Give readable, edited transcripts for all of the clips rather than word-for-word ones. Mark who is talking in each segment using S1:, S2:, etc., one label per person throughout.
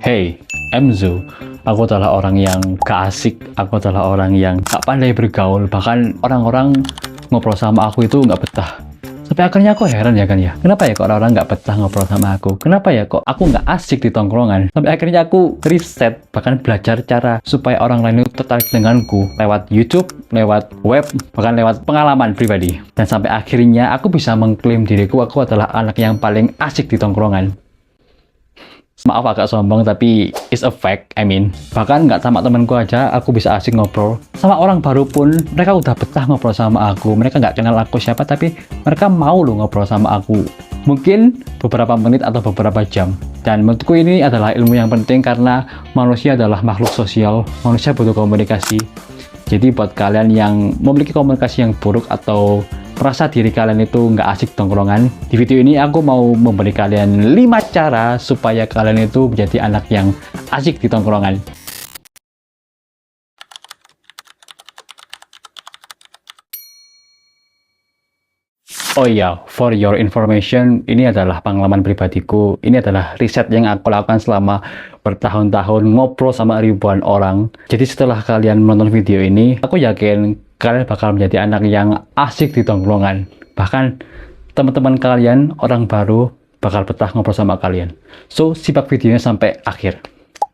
S1: Hey, Emzo. Aku adalah orang yang gak asik, aku adalah orang yang gak pandai bergaul, bahkan orang-orang ngobrol sama aku itu gak betah. Sampai akhirnya aku heran ya kan ya, kenapa ya kok orang-orang gak betah ngobrol sama aku? Kenapa ya kok aku gak asik di tongkrongan? Sampai akhirnya aku riset, bahkan belajar cara supaya orang lain itu tertarik denganku lewat YouTube, lewat web, bahkan lewat pengalaman pribadi. Dan sampai akhirnya aku bisa mengklaim diriku aku adalah anak yang paling asik di tongkrongan. Maaf agak sombong tapi it's a fact, bahkan nggak sama temanku aja aku bisa asik ngobrol sama orang baru pun mereka udah betah ngobrol sama aku. Mereka nggak kenal aku siapa tapi mereka mau loh ngobrol sama aku, mungkin beberapa menit atau beberapa jam. Dan menurutku ini adalah ilmu yang penting karena manusia adalah makhluk sosial, manusia butuh komunikasi. Jadi buat kalian yang memiliki komunikasi yang buruk atau merasa diri kalian itu nggak asik tongkrongan, di video ini aku mau memberi kalian 5 cara supaya kalian itu menjadi anak yang asik di tongkrongan. Oh iya, for your information, ini adalah pengalaman pribadiku. Ini adalah riset yang aku lakukan selama bertahun-tahun ngobrol sama ribuan orang. Jadi setelah kalian menonton video ini, aku yakin kalian bakal menjadi anak yang asik di tongkrongan. Bahkan teman-teman kalian, orang baru, bakal betah ngobrol sama kalian. So, simak videonya sampai akhir.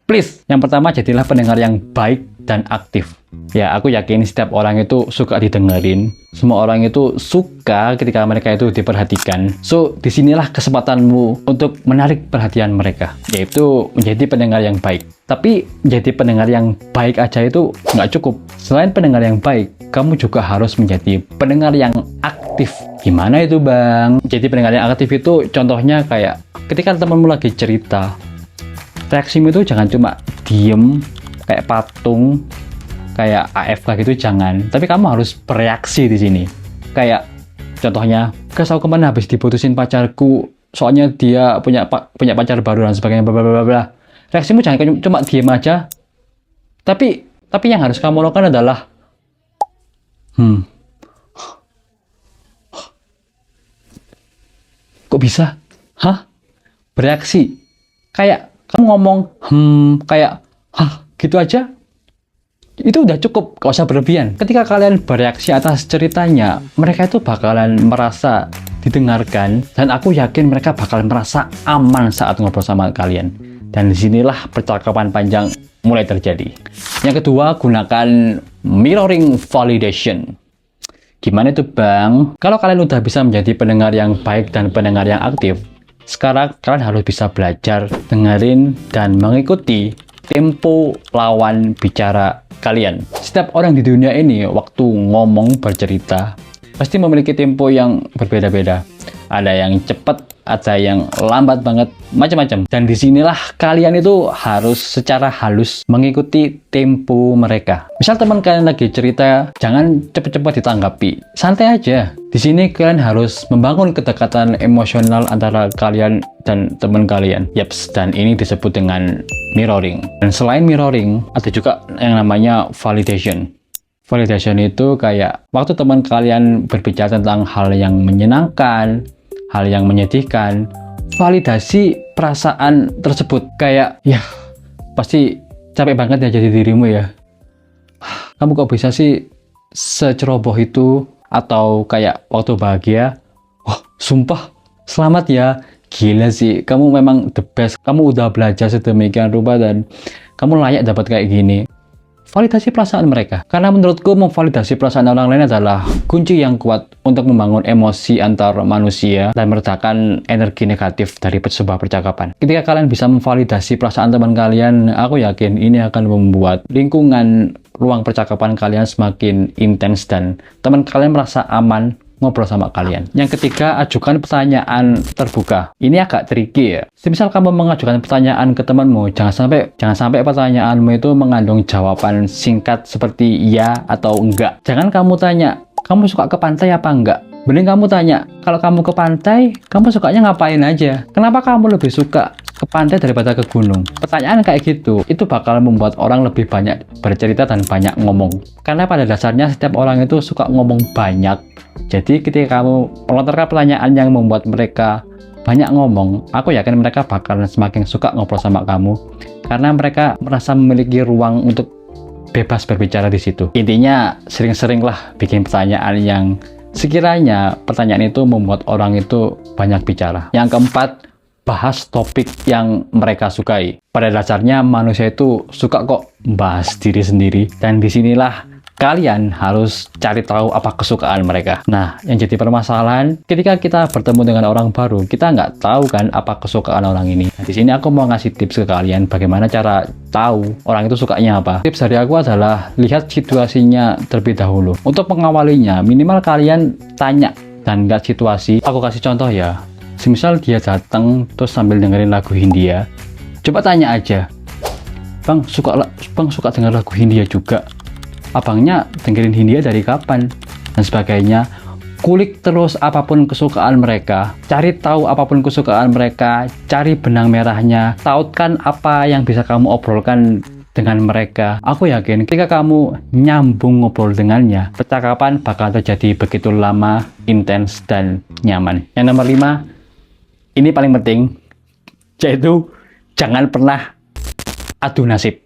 S1: Please, yang pertama jadilah pendengar yang baik dan aktif. Ya, aku yakin setiap orang itu suka didengerin. Semua orang itu suka ketika mereka itu diperhatikan. So, disinilah kesempatanmu untuk menarik perhatian mereka, yaitu menjadi pendengar yang baik. Tapi, menjadi pendengar yang baik aja itu nggak cukup. Selain pendengar yang baik, kamu juga harus menjadi pendengar yang aktif. Gimana itu, Bang? Jadi pendengar yang aktif itu contohnya kayak ketika temanmu lagi cerita, reaksimu itu jangan cuma diem, kayak patung, kayak AFK gitu, jangan. Tapi kamu harus bereaksi di sini. Kayak contohnya, guys aku kemana habis diputusin pacarku, soalnya dia punya pacar baru dan sebagainya, bla bla bla. Reaksimu jangan cuma diem aja. Tapi yang harus kamu lakukan adalah kok bisa? Hah? Bereaksi. Kayak kamu ngomong kayak gitu aja, itu udah cukup, gak usah berlebihan. Ketika kalian bereaksi atas ceritanya, mereka itu bakalan merasa didengarkan, dan aku yakin mereka bakal merasa aman saat ngobrol sama kalian. Dan disinilah percakapan panjang mulai terjadi. Yang kedua, gunakan mirroring validation. Gimana itu, Bang? Kalau kalian udah bisa menjadi pendengar yang baik dan pendengar yang aktif, sekarang kalian harus bisa belajar dengerin dan mengikuti tempo lawan bicara kalian. Setiap orang di dunia ini waktu ngomong bercerita pasti memiliki tempo yang berbeda-beda. Ada yang cepat, ada yang lambat banget, macam-macam. Dan disinilah kalian itu harus secara halus mengikuti tempo mereka. Misal teman kalian lagi cerita, jangan cepat-cepat ditanggapi, santai aja. Di sini kalian harus membangun kedekatan emosional antara kalian dan teman kalian. Yaps, dan ini disebut dengan mirroring. Dan selain mirroring, ada juga yang namanya validation. Validation itu kayak waktu teman kalian berbicara tentang hal yang menyenangkan, hal yang menyedihkan, validasi perasaan tersebut. Kayak, ya pasti capek banget ya jadi dirimu ya. Kamu kok bisa sih seceroboh itu? Atau kayak waktu bahagia, wah sumpah selamat ya, gila sih, kamu memang the best, kamu udah belajar sedemikian rupa dan kamu layak dapat kayak gini. Validasi perasaan mereka, karena menurutku memvalidasi perasaan orang lain adalah kunci yang kuat untuk membangun emosi antar manusia dan meredakan energi negatif dari sebuah percakapan. Ketika kalian bisa memvalidasi perasaan teman kalian, aku yakin ini akan membuat lingkungan ruang percakapan kalian semakin intens dan teman kalian merasa aman ngobrol sama kalian. Yang ketiga, ajukan pertanyaan terbuka. Ini agak tricky ya. Semisal kamu mengajukan pertanyaan ke temanmu, jangan sampai pertanyaanmu itu mengandung jawaban singkat seperti ya atau enggak. Jangan kamu tanya, kamu suka ke pantai apa enggak? Mending kamu tanya, kalau kamu ke pantai, kamu sukanya ngapain aja? Kenapa kamu lebih suka ke pantai daripada ke gunung? Pertanyaan kayak gitu, itu bakal membuat orang lebih banyak bercerita dan banyak ngomong. Karena pada dasarnya setiap orang itu suka ngomong banyak. Jadi ketika kamu melontarkan pertanyaan yang membuat mereka banyak ngomong, aku yakin mereka bakalan semakin suka ngobrol sama kamu karena mereka merasa memiliki ruang untuk bebas berbicara di situ. Intinya sering-seringlah bikin pertanyaan yang sekiranya pertanyaan itu membuat orang itu banyak bicara. Yang keempat, bahas topik yang mereka sukai. Pada dasarnya manusia itu suka kok bahas diri sendiri, dan disinilah kalian harus cari tahu apa kesukaan mereka. Nah, yang jadi permasalahan ketika kita bertemu dengan orang baru, kita nggak tahu kan apa kesukaan orang ini. Nah, di sini aku mau ngasih tips ke kalian bagaimana cara tahu orang itu sukanya apa. Tips dari aku adalah lihat situasinya terlebih dahulu. Untuk mengawalinya, minimal kalian tanya dan lihat situasi. Aku kasih contoh ya. Semisal dia datang terus sambil dengerin lagu Hindia, coba tanya aja, Bang suka denger lagu Hindia juga? Abangnya dengerin Hindia dari kapan? Dan sebagainya. Kulik terus apapun kesukaan mereka, cari tahu apapun kesukaan mereka, cari benang merahnya, tautkan apa yang bisa kamu obrolkan dengan mereka. Aku yakin ketika kamu nyambung ngobrol dengannya, percakapan bakal terjadi begitu lama, intens, dan nyaman. Yang nomor 5, ini paling penting, yaitu jangan pernah adu nasib.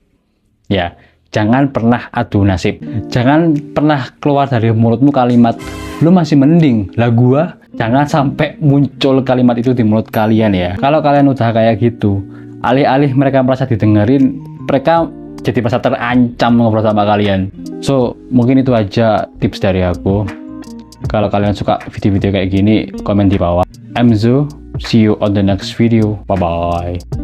S1: Ya, jangan pernah adu nasib. Jangan pernah keluar dari mulutmu kalimat, lu masih mending lah gua. Jangan sampai muncul kalimat itu di mulut kalian ya. Kalau kalian udah kayak gitu, alih-alih mereka merasa didengerin, mereka jadi merasa terancam ngobrol sama kalian. So, mungkin itu aja tips dari aku. Kalau kalian suka video-video kayak gini, komen di bawah. I'm Zo, see you on the next video. Bye-bye.